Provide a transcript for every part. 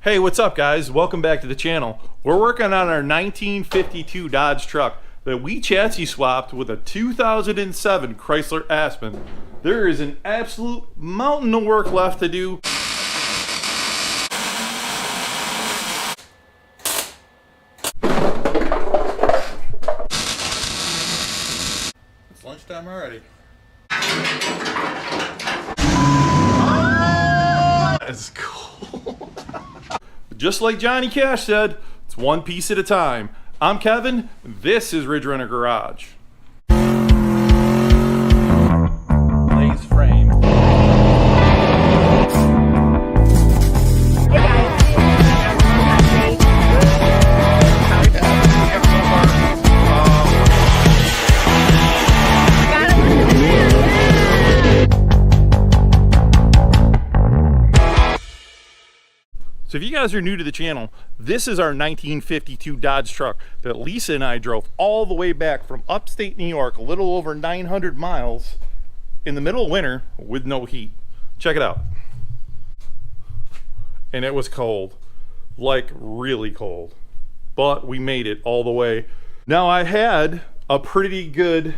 Hey, what's up guys? Welcome back to the channel. We're working on our 1952 Dodge truck that we chassis swapped with a 2007 Chrysler Aspen. There is an absolute mountain of work left to do. It's lunchtime already. It's cool. Just like Johnny Cash said, it's one piece at a time. I'm Kevin, this is Ridge Runner Garage. Lace frame. So if you guys are new to the channel, this is our 1952 Dodge truck that Lisa and I drove all the way back from upstate New York, a little over 900 miles in the middle of winter with no heat. Check it out. And it was cold, like really cold, but we made it all the way. Now I had a pretty good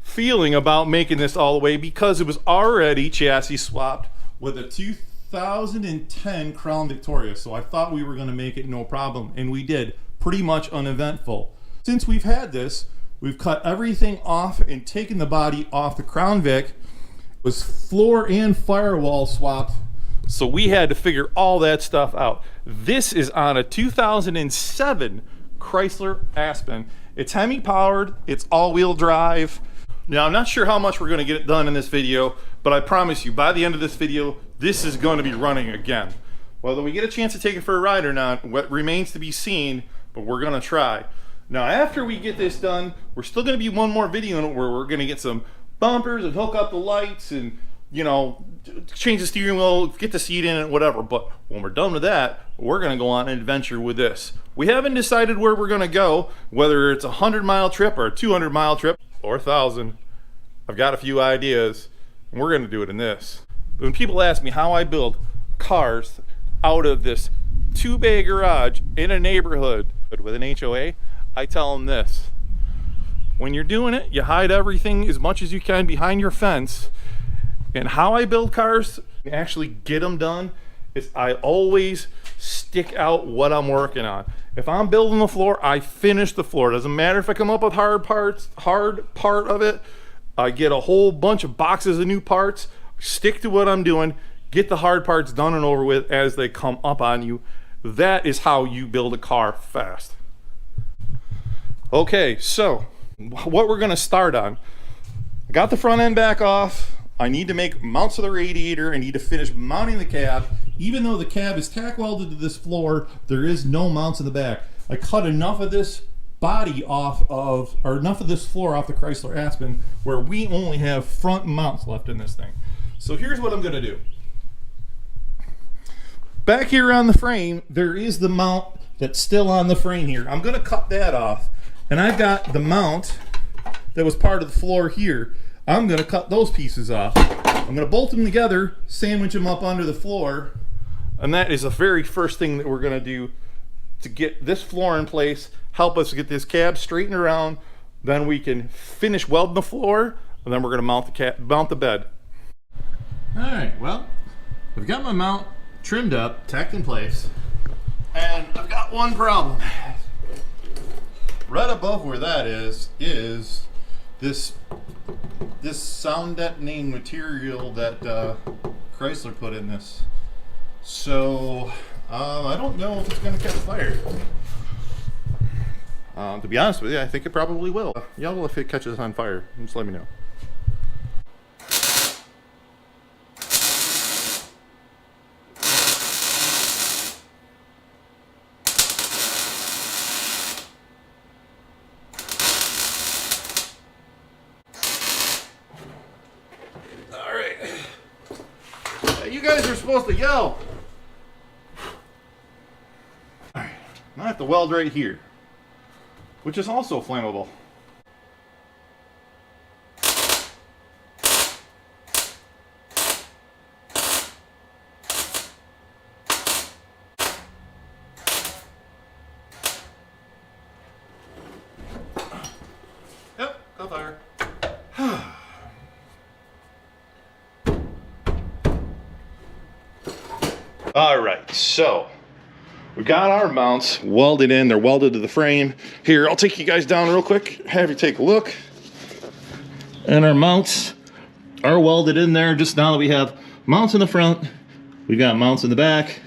feeling about making this all the way because it was already chassis swapped with a 2010 Crown Victoria, so I thought we were going to make it no problem, and we did. Pretty much uneventful. Since we've had this, we've cut everything off and taken the body off the Crown Vic. It was floor and firewall swapped, so we had to figure all that stuff out. This is on a 2007 Chrysler Aspen. It's Hemi powered, it's all-wheel drive. Now I'm not sure how much we're going to get it done in this video, but I promise you by the end of this video this is going to be running again. Whether we get a chance to take it for a ride or not, what remains to be seen, but we're going to try. Now after we get this done, we're still going to be one more video where we're going to get some bumpers and hook up the lights and, you know, change the steering wheel, get the seat in it, whatever. But when we're done with that, we're going to go on an adventure with this. We haven't decided where we're going to go, whether it's a 100-mile trip or a 200-mile trip or 1,000. I've got a few ideas, and we're going to do it in this. When people ask me how I build cars out of this 2-bay garage in a neighborhood with an HOA, I tell them this. When you're doing it, you hide everything as much as you can behind your fence. And how I build cars and actually get them done is I always stick out what I'm working on. If I'm building the floor, I finish the floor. Doesn't matter if I come up with hard part of it. I get a whole bunch of boxes of new parts, stick to what I'm doing, get the hard parts done and over with as they come up on you. That is how you build a car fast. Okay, so what we're going to start on. I got the front end back off. I need to make mounts of the radiator. I need to finish mounting the cab. Even though the cab is tack welded to this floor, there is no mounts in the back. I cut enough of this body off of, or enough of this floor off the Chrysler Aspen where we only have front mounts left in this thing. So here's what I'm going to do. Back here on the frame, there is the mount that's still on the frame here. I'm going to cut that off. And I've got the mount that was part of the floor here. I'm going to cut those pieces off. I'm going to bolt them together, sandwich them up under the floor. And that is the very first thing that we're going to do to get this floor in place, help us get this cab straightened around. Then we can finish welding the floor, and then we're going to mount the bed. Alright, well, I've got my mount trimmed up, tacked in place, and I've got one problem. Right above where that is this sound deadening material that Chrysler put in this. So, I don't know if it's going to catch fire. To be honest with you, I think it probably will. Yell if it catches on fire, just let me know. You guys are supposed to yell. Alright, now I have to weld right here, which is also flammable. All right, so we got our mounts welded in. They're welded to the frame. Here, I'll take you guys down real quick, have you take a look. And our mounts are welded in there. Just now that we have mounts in the front, we've got mounts in the back.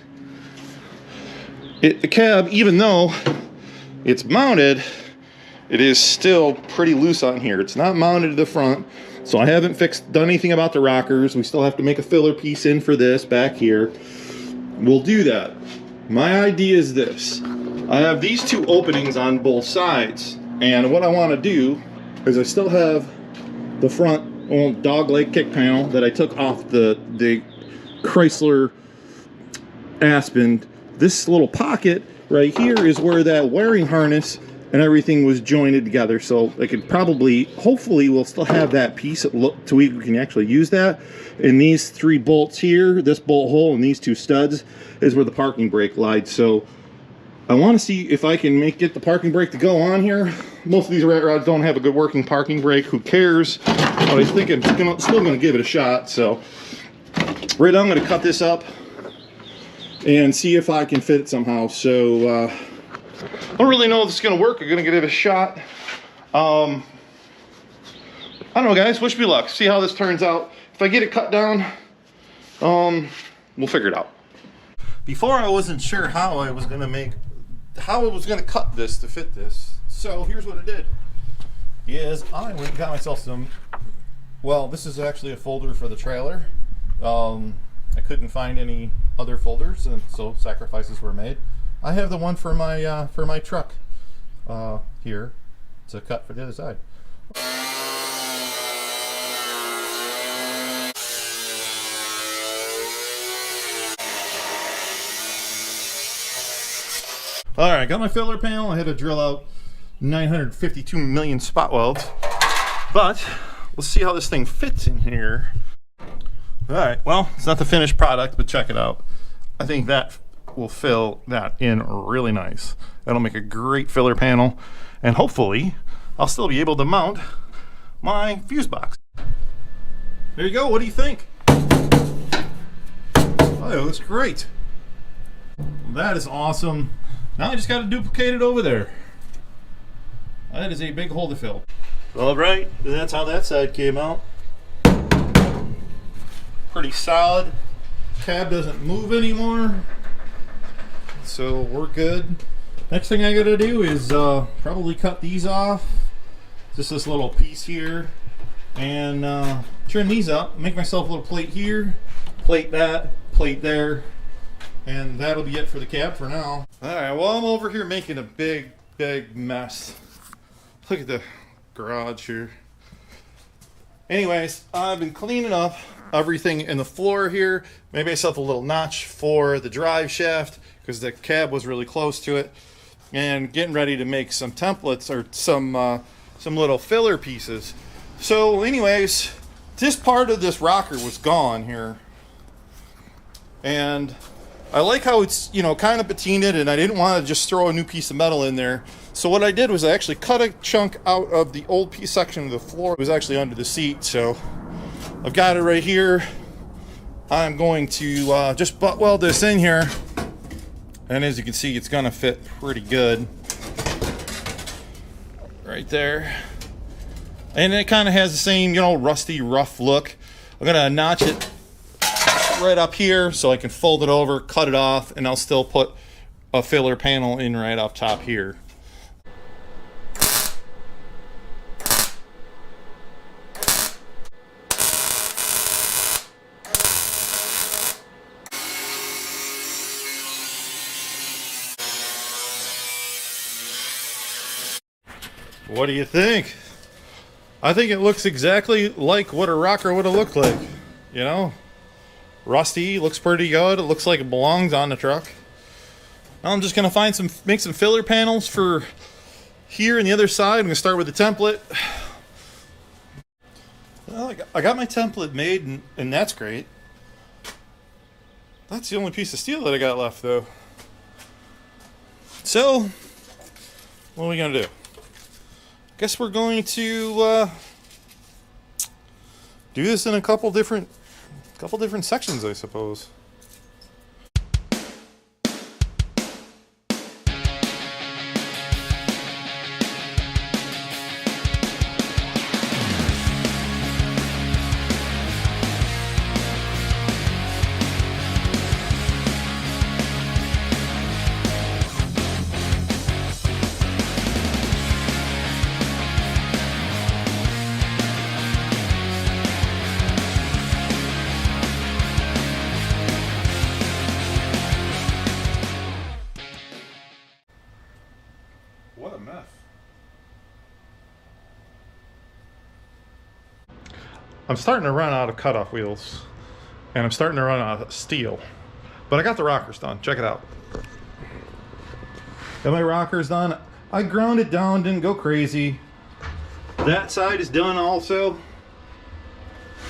The cab, even though it's mounted, it is still pretty loose on here. It's not mounted to the front, so I haven't done anything about the rockers. We still have to make a filler piece in for this back here. We'll do that. My idea is this. I have these two openings on both sides, and what I want to do is I still have the front dog leg kick panel that I took off the Chrysler Aspen. This little pocket right here is where that wiring harness and everything was jointed together, so I could probably, hopefully we'll still have that piece so we can actually use that. And these three bolts here, this bolt hole and these two studs is where the parking brake lied. So I want to see if I can get the parking brake to go on here. Most of these rat rods don't have a good working parking brake. Who cares? But I think I'm still going to give it a shot. So right now I'm going to cut this up and see if I can fit it somehow. So I don't really know if this is going to work. I'm going to give it a shot. I don't know, guys. Wish me luck. See how this turns out. If I get it cut down, we'll figure it out. Before, I wasn't sure how I was going to cut this to fit this. So here's what I did. I went and got myself some. Well, this is actually a folder for the trailer. I couldn't find any other folders, and so sacrifices were made. I have the one for my truck here. It's a cut for the other side. All right, got my filler panel. I had to drill out 952 million spot welds, but let's see how this thing fits in here. All right, well, it's not the finished product, but check it out. I think that will fill that in really nice. That'll make a great filler panel, and hopefully I'll still be able to mount my fuse box. There you go. What do you think? Oh, it looks great. That is awesome. Now I just got to duplicate it over there. That is a big hole to fill. All right, that's how that side came out. Pretty solid. Cab doesn't move anymore, so we're good. Next thing I gotta do is probably cut these off. Just this little piece here, and trim these up. Make myself a little plate here, plate that, plate there. And that'll be it for the cab for now. All right, well, I'm over here making a big mess. Look at the garage here. Anyways, I've been cleaning up everything in the floor here. Made myself a little notch for the drive shaft because the cab was really close to it. And getting ready to make some templates or some little filler pieces. So anyways, this part of this rocker was gone here. And I like how it's, you know, kind of patinaed, and I didn't want to just throw a new piece of metal in there. So what I did was I actually cut a chunk out of the old piece section of the floor. It was actually under the seat, so I've got it right here. I'm going to just butt weld this in here, and as you can see, it's going to fit pretty good right there. And it kind of has the same, you know, rusty, rough look. I'm going to notch it right up here so I can fold it over, cut it off, and I'll still put a filler panel in right up top here. What do you think? I think it looks exactly like what a rocker would have looked like, you know? Rusty, looks pretty good. It looks like it belongs on the truck. Now I'm just gonna make some filler panels for here and the other side. I'm gonna start with the template. Well, I got my template made, and that's great. That's the only piece of steel that I got left, though. So, what are we gonna do? Guess we're going to do this in a couple different sections, I suppose. mess. I'm starting to run out of cutoff wheels, and I'm starting to run out of steel. But I got the rockers done. Check it out. Got my rockers done. I ground it down, didn't go crazy. That side is done also.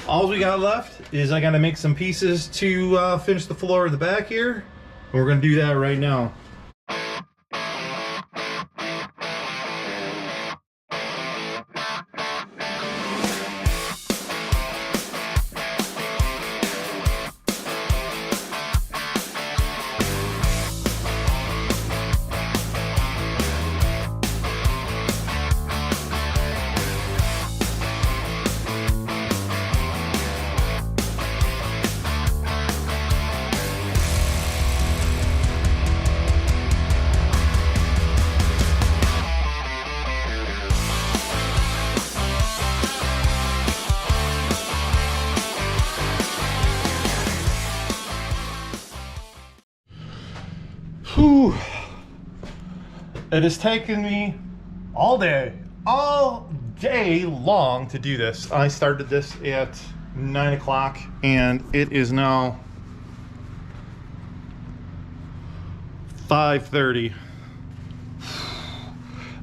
All we got left is I gotta make some pieces to finish the floor in the back here. And we're gonna do that right now. Whew. It has taken me all day long to do this. I started this at 9 o'clock and it is now 5:30.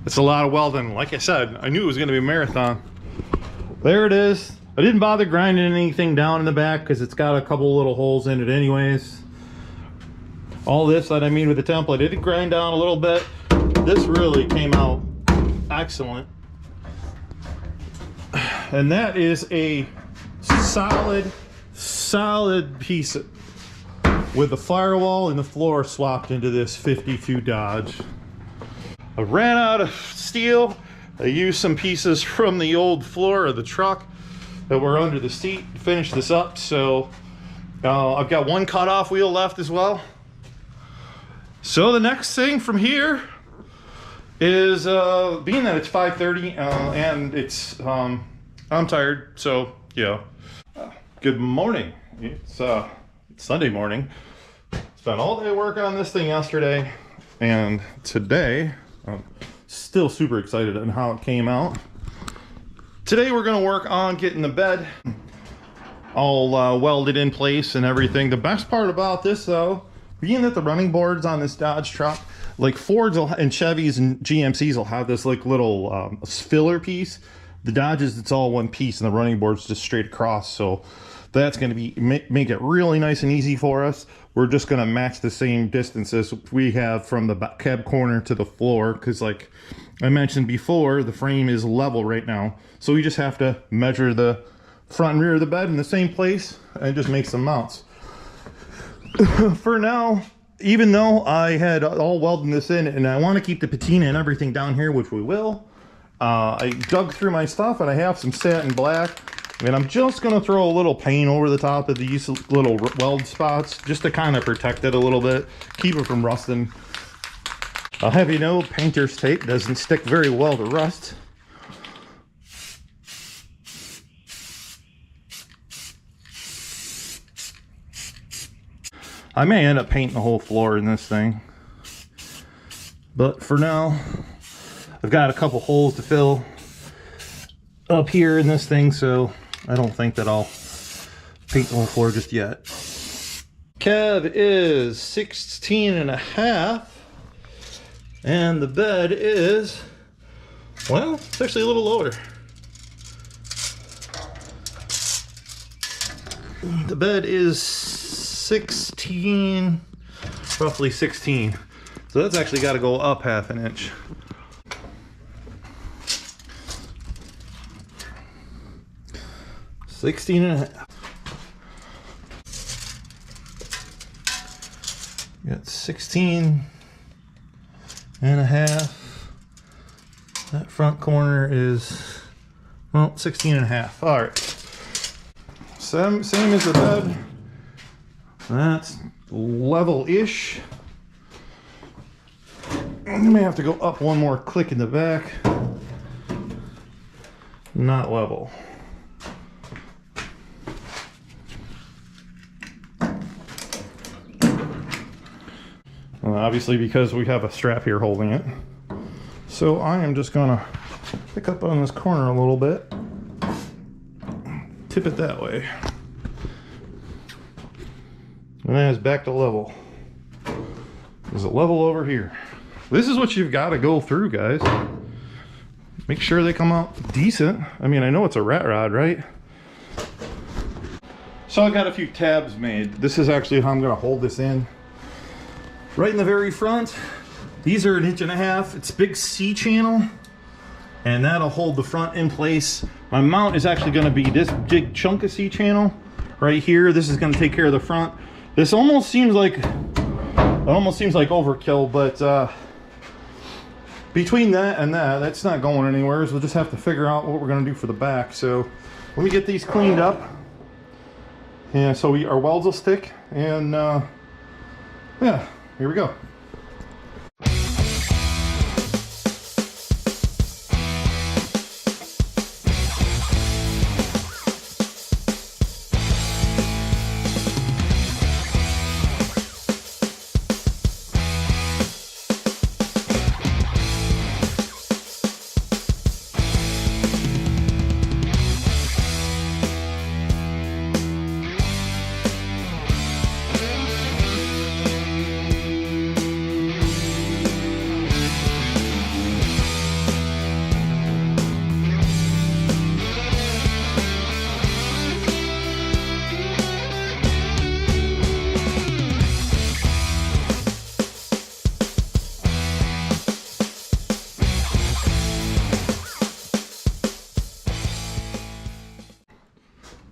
It's a lot of welding. Like I said, I knew it was going to be a marathon. There it is. I didn't bother grinding anything down in the back because it's got a couple little holes in it anyways. All this that I mean with the template, it did grind down a little bit. This really came out excellent. And that is a solid piece with the firewall and the floor swapped into this 52 Dodge. I ran out of steel. I used some pieces from the old floor of the truck that were under the seat to finish this up. So I've got one cutoff wheel left as well. So the next thing from here is being that it's 5:30 and it's I'm tired, so yeah. Good morning. It's Sunday morning. Spent all day working on this thing yesterday, and today I'm still super excited on how it came out. Today we're gonna work on getting the bed all welded in place and everything. The best part about this though, being that the running boards on this Dodge truck, like Fords and Chevys and GMCs will have this like little filler piece. The Dodges, it's all one piece, and the running board's just straight across. So that's going to be make it really nice and easy for us. We're just going to match the same distances we have from the cab corner to the floor, because like I mentioned before, the frame is level right now. So we just have to measure the front and rear of the bed in the same place and just make some mounts. For now, even though I had all welded this in and I want to keep the patina and everything down here, which we will, I dug through my stuff and I have some satin black, and I'm just going to throw a little paint over the top of these little weld spots just to kind of protect it a little bit, keep it from rusting. I'll have you know, painter's tape doesn't stick very well to rust. I may end up painting the whole floor in this thing, but for now I've got a couple holes to fill up here in this thing, so I don't think that I'll paint the whole floor just yet. Cab is 16.5 and the bed is, well, it's actually a little lower. The bed is 16, roughly 16. So that's actually got to go up 1/2 inch. Got 16.5. That front corner is, well, 16.5. All right. Same as the bed. That's level-ish. I may have to go up one more click in the back. Not level. Obviously, because we have a strap here holding it. So I am just gonna pick up on this corner a little bit, tip it that way, and then it's back to level. There's a level over here. This is what you've got to go through, guys. Make sure they come out decent. I mean, I know it's a rat rod, right? So I got a few tabs made. This is actually how I'm gonna hold this in. Right in the very front. These are 1.5 inches. It's big C channel, and that'll hold the front in place. My mount is actually gonna be this big chunk of C channel right here. This is gonna take care of the front. This almost seems like overkill, but between that and that's not going anywhere. So we'll just have to figure out what we're gonna do for the back. So let me get these cleaned up, and so our welds will stick. And yeah, here we go.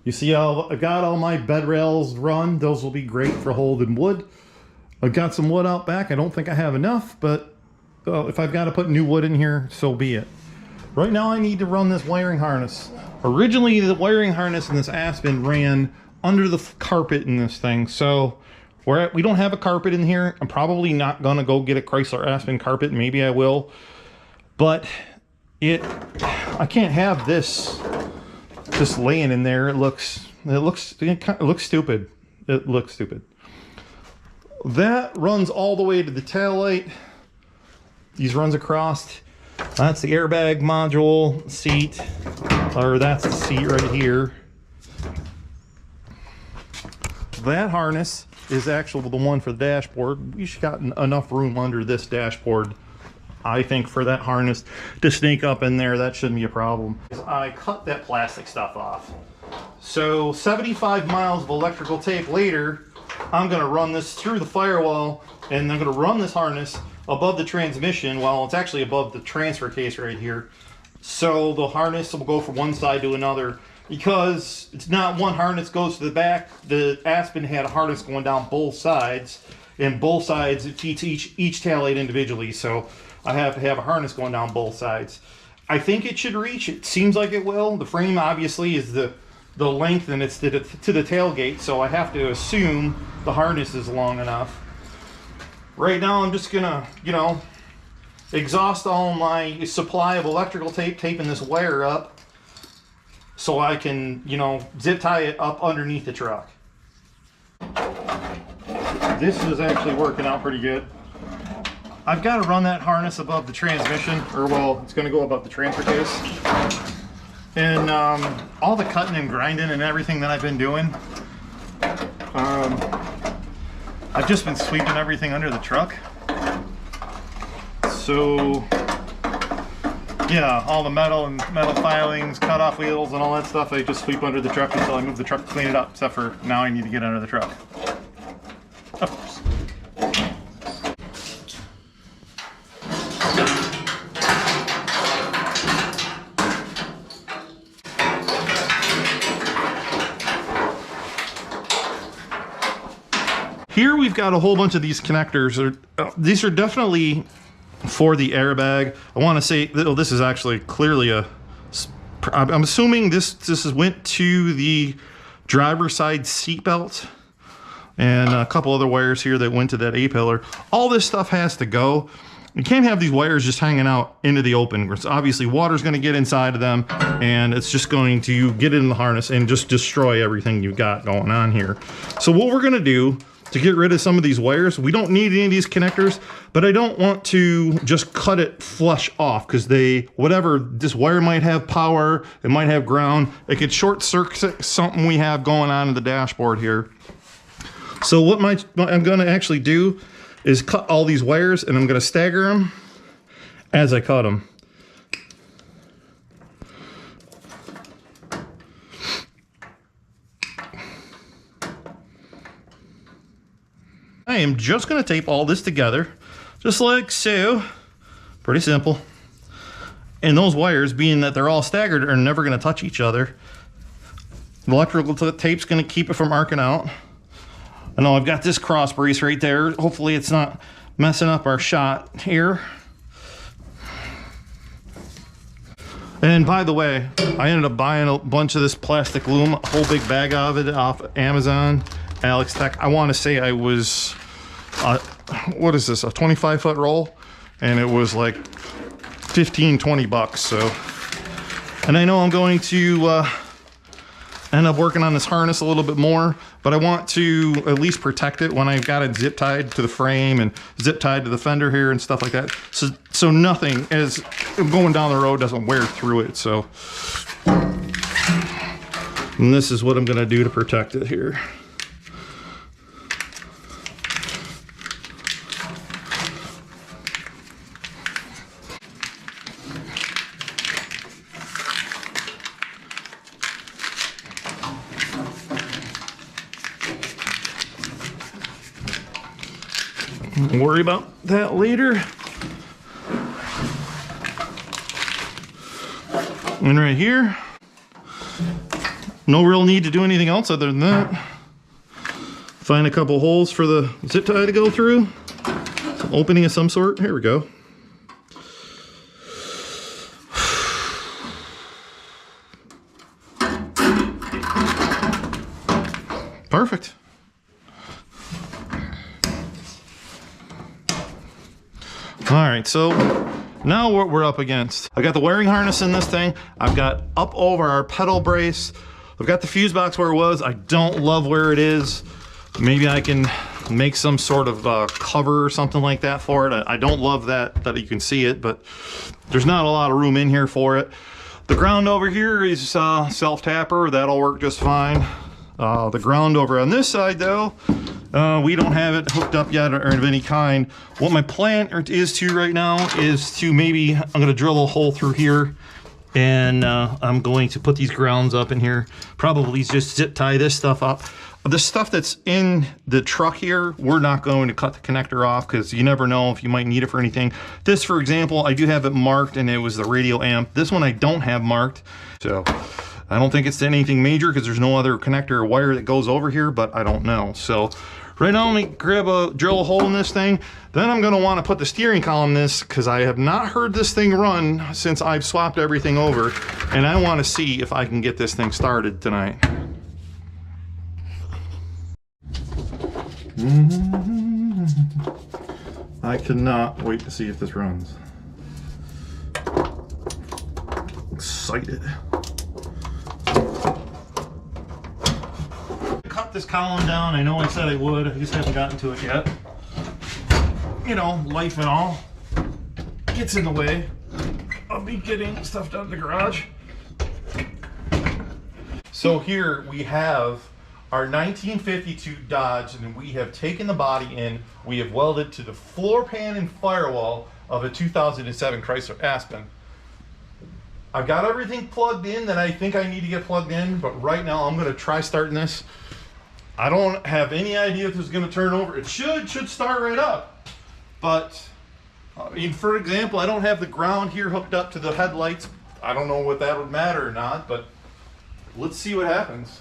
You see how I got all my bed rails run? Those will be great for holding wood. I've got some wood out back. I don't think I have enough, but if I've got to put new wood in here, so be it. Right now I need to run this wiring harness. Originally the wiring harness in this Aspen ran under the carpet in this thing. So we don't have a carpet in here. I'm probably not gonna go get a Chrysler Aspen carpet. Maybe I will, but I can't have this just laying in there. It looks stupid. It looks stupid. That runs all the way to the taillight. These runs across. That's the airbag module seat, or that's the seat right here. That harness is actually the one for the dashboard. We should got enough room under this dashboard, I think, for that harness to sneak up in there. That shouldn't be a problem. I cut that plastic stuff off. So 75 miles of electrical tape later, I'm gonna run this through the firewall, and I'm gonna run this harness above the transmission. Well, it's actually above the transfer case right here. So the harness will go from one side to another, because it's not one harness goes to the back. The Aspen had a harness going down both sides, and both sides it feeds each taillight individually. So I have to have a harness going down both sides. I think it should reach. It seems like it will. The frame obviously is the length, and it's to the tailgate, so I have to assume the harness is long enough. Right now I'm just gonna, exhaust all my supply of electrical tape, taping this wire up so I can, zip tie it up underneath the truck. This is actually working out pretty good. I've got to run that harness above the transmission, or well, it's going to go above the transfer case. And all the cutting and grinding and everything that I've been doing, I've just been sweeping everything under the truck. So yeah, all the metal filings, cut off wheels and all that stuff, I just sweep under the truck until I move the truck to clean it up, except for now I need to get under the truck. Of course. Here we've got a whole bunch of these connectors. These are definitely for the airbag. I want to say that this is actually clearly I'm assuming this went to the driver's side seat belt, and a couple other wires here that went to that A-pillar. All this stuff has to go. You can't have these wires just hanging out into the open. Obviously water's going to get inside of them, and it's just going to get in the harness and just destroy everything you've got going on here. So what we're going to do to get rid of some of these wires. We don't need any of these connectors, but I don't want to just cut it flush off because whatever, this wire might have power, it might have ground, it could short circuit something we have going on in the dashboard here. So what I'm going to actually do is cut all these wires, and I'm going to stagger them as I cut them. I am just going to tape all this together, just like so. Pretty simple. And those wires, being that they're all staggered, are never going to touch each other. The electrical tape's going to keep it from arcing out. I know I've got this cross brace right there. Hopefully it's not messing up our shot here. And by the way, I ended up buying a bunch of this plastic loom, a whole big bag of it off Amazon, Alex Tech. I want to say I was, what is this, a 25-foot roll? And it was like 15, 20 bucks. So, and I know I'm going to end up working on this harness a little bit more, but I want to at least protect it when I've got it zip tied to the frame and zip tied to the fender here and stuff like that. So nothing as going down the road doesn't wear through it. So, and this is what I'm going to do to protect it here. Don't worry about that later. And right here, no real need to do anything else other than that. Find a couple holes for the zip tie to go through. Some opening of some sort. Here we go. Perfect. All right, so now what we're up against. I got the wiring harness in this thing. I've got up over our pedal brace. I've got the fuse box where it was. I don't love where it is. Maybe I can make some sort of cover or something like that for it. I don't love that you can see it, but there's not a lot of room in here for it. The ground over here is self-tapper. That'll work just fine. The ground over on this side though, we don't have it hooked up yet or of any kind. What my plan is to right now is to maybe, I'm going to drill a hole through here, and I'm going to put these grounds up in here. Probably just zip tie this stuff up. The stuff that's in the truck here, we're not going to cut the connector off because you never know if you might need it for anything. This, for example, I do have it marked and it was the radio amp. This one I don't have marked. So I don't think it's anything major because there's no other connector or wire that goes over here, but I don't know. So right now, let me drill a hole in this thing. Then I'm gonna wanna put the steering column in this because I have not heard this thing run since I've swapped everything over. And I wanna see if I can get this thing started tonight. I cannot wait to see if this runs. Excited. Cut this column down. I know I said I would. I just haven't gotten to it yet. You know, life and all gets in the way of me getting stuff done in the garage. So here we have our 1952 Dodge, and we have taken the body in. We have welded to the floor pan and firewall of a 2007 Chrysler Aspen. I've got everything plugged in that I think I need to get plugged in, but right now I'm going to try starting this. I don't have any idea if this is going to turn over. It should start right up. But, I mean, for example, I don't have the ground here hooked up to the headlights. I don't know what that would matter or not, but let's see what happens.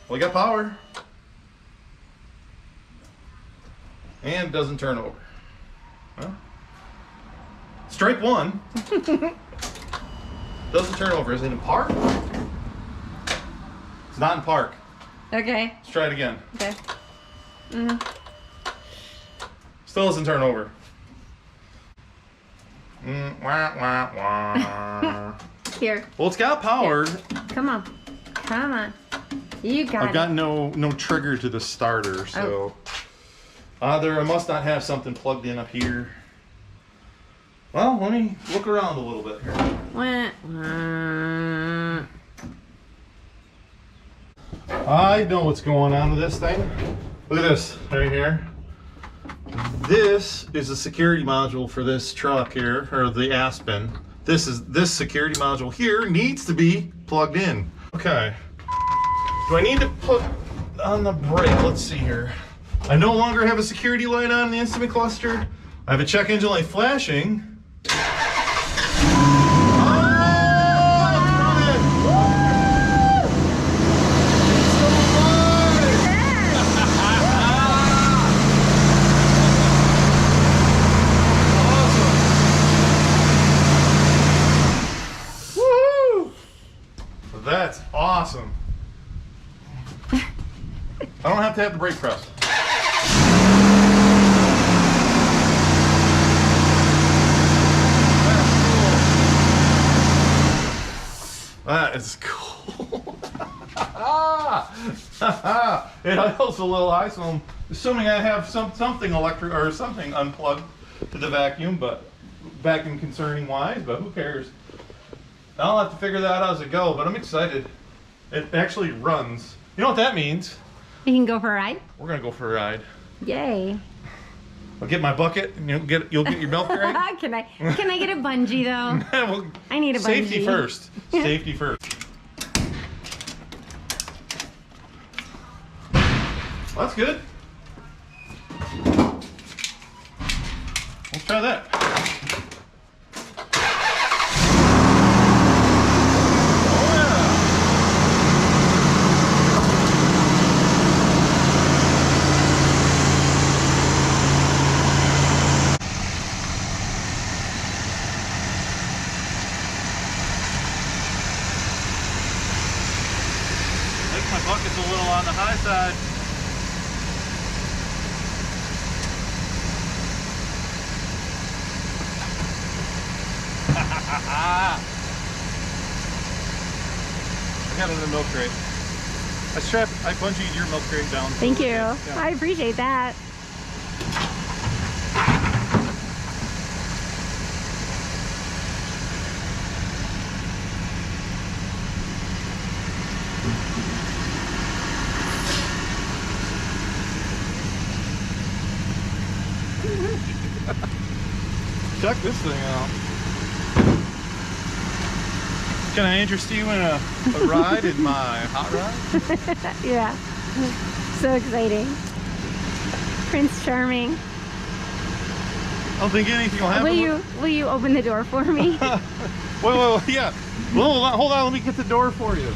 Well, I got power. And it doesn't turn over. Well, strike one. Doesn't turn over. Is it in park? It's not in park. Okay. Let's try it again. Okay. Still doesn't turn over. Wah, wah, wah. Here. Well, it's got power. Come on. Come on. You got it. I've got no trigger to the starter, so either I must not have something plugged in up here. Well, let me look around a little bit here. I know what's going on with this thing. Look at this right here. This is a security module for this truck here, or the Aspen. This security module here needs to be plugged in. Okay. Do I need to put on the brake? Let's see here. I no longer have a security light on the instrument cluster. I have a check engine light flashing. That's awesome. I don't have to have the brake press. That is cool. It idles a little high, so I'm assuming I have something electric or something unplugged to the vacuum, but vacuum concerning wise, but who cares? I'll have to figure that out as I go, but I'm excited. It actually runs. You know what that means? You can go for a ride? We're gonna go for a ride. Yay. I'll get my bucket and you'll get your milk crate. Can I get a bungee though? Well, I need a bungee. Safety first. Safety first. Well, that's good. Let's try that. My bucket's a little on the high side. I got it in the milk crate. I bungeed your milk crate down. Thank you. Yeah. I appreciate that. Check this thing out. Can I interest you in a ride in my hot rod? Yeah. So exciting. Prince Charming. I don't think anything will happen. Will you open the door for me? Well, yeah. Well, hold on. Let me get the door for you.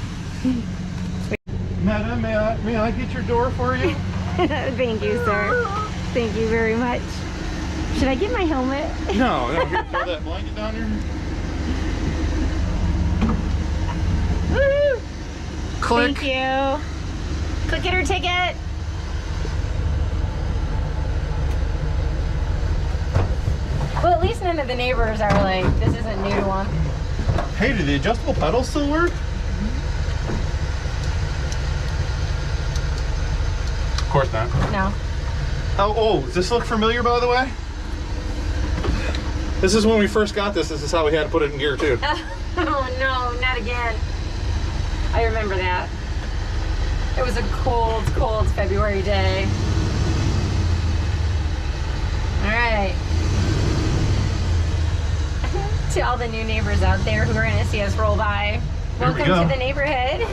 Madam, may I get your door for you? Thank you, sir. Thank you very much. Should I get my helmet? No. Here, throw that blanket down here. Woo! Click. Thank you. Click it or ticket. Well, at least none of the neighbors are like, this isn't new to them. Hey, do the adjustable pedals still work? Of course not. No. Oh, does this look familiar, by the way? This is when we first got this. This is how we had to put it in gear, too. Oh, no, not again. I remember that. It was a cold, cold February day. All right. To all the new neighbors out there who are going to see us roll by, welcome to the neighborhood.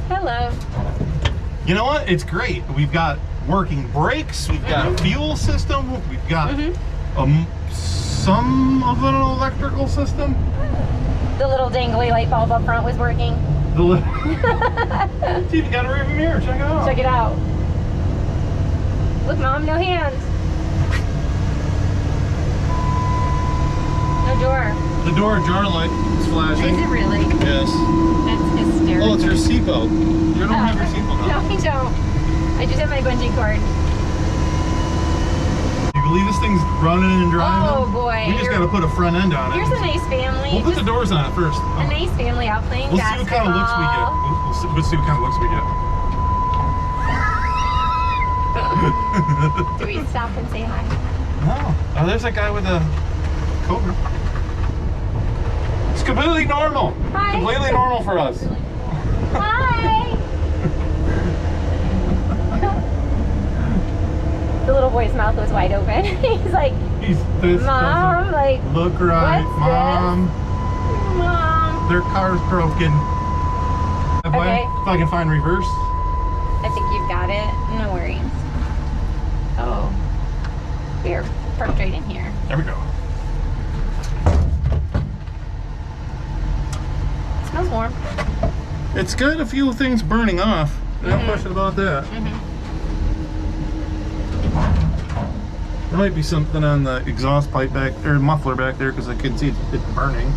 Hello. You know what? It's great. We've got working brakes. We've got a fuel system. We've got some of an electrical system. The little dangly light bulb up front was working. See, you got a rear view mirror. Check it out. Check it out. Look, Mom, no hands. No door. The door jar light is flashing. Is it really? Yes. That's hysterical. Oh, it's your seatbelt. You don't have your seatbelt on. No, I don't. I just have my bungee cord. You believe this thing's running and driving? Oh boy. We just got to put a front end on it. Here's a nice family. We'll put the doors on it first. A nice family out playing We'll see what kind of looks we get. We'll see what kind of looks we get. Do we stop and say hi? No. Oh, there's that guy with a Cobra. It's completely normal. Hi. Completely normal for us. Hi. The little boy's mouth was wide open. He's like, Mom, like, look right, what's Mom. this? Mom. Their car's broken. Okay. If I can find reverse. I think you've got it. No worries. Oh, we're parked right in here. There we go. It smells warm. It's got a few things burning off. No question about that. There might be something on the exhaust pipe back or muffler back there because I can see it's burning.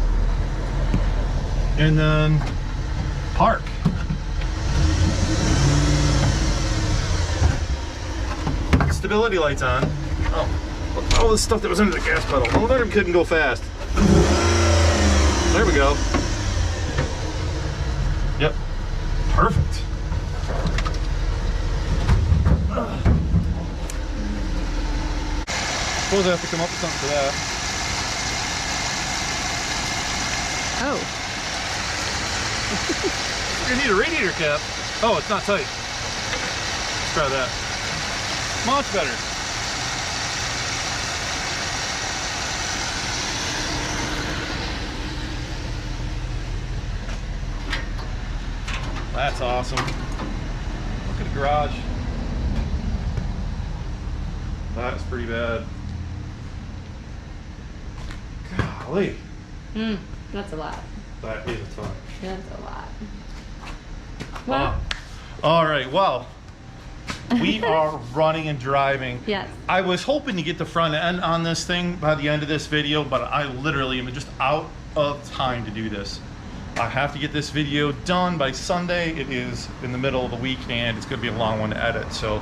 And then park. Stability lights on. Oh, all this stuff that was under the gas pedal. No wonder we couldn't go fast. There we go. Yep. Perfect. Suppose I have to come up with something for that. Oh. You're gonna need a radiator cap. Oh, it's not tight. Let's try that. Much better. That's awesome. Look at the garage. That's pretty bad. Golly. That's a lot. That is a ton. That's a lot. Well, all right, well, we are running and driving. yes. I was hoping to get the front end on this thing by the end of this video, but I literally am just out of time to do this. I have to get this video done by Sunday. It is in the middle of the week and it's going to be a long one to edit. So,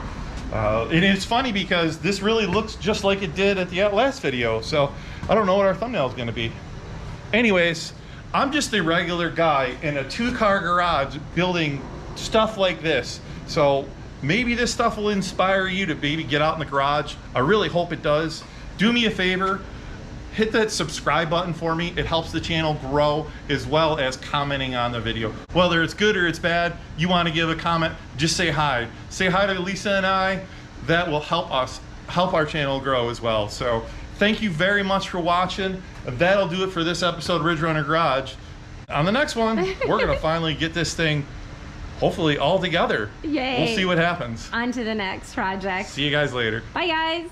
and it's funny because this really looks just like it did at the last video. So I don't know what our thumbnail is going to be. Anyways, I'm just a regular guy in a 2-car garage building stuff like this. So maybe this stuff will inspire you to maybe get out in the garage. I really hope it does. Do me a favor, hit that subscribe button for me. It helps the channel grow, as well as commenting on the video. Whether it's good or it's bad, you want to give a comment, just say hi. Say hi to Lisa and I. That will help us, help our channel grow as well. So thank you very much for watching. That'll do it for this episode of Ridge Runner Garage. On the next one, we're gonna finally get this thing hopefully all together. Yay. We'll see what happens. On to the next project. See you guys later. Bye, guys.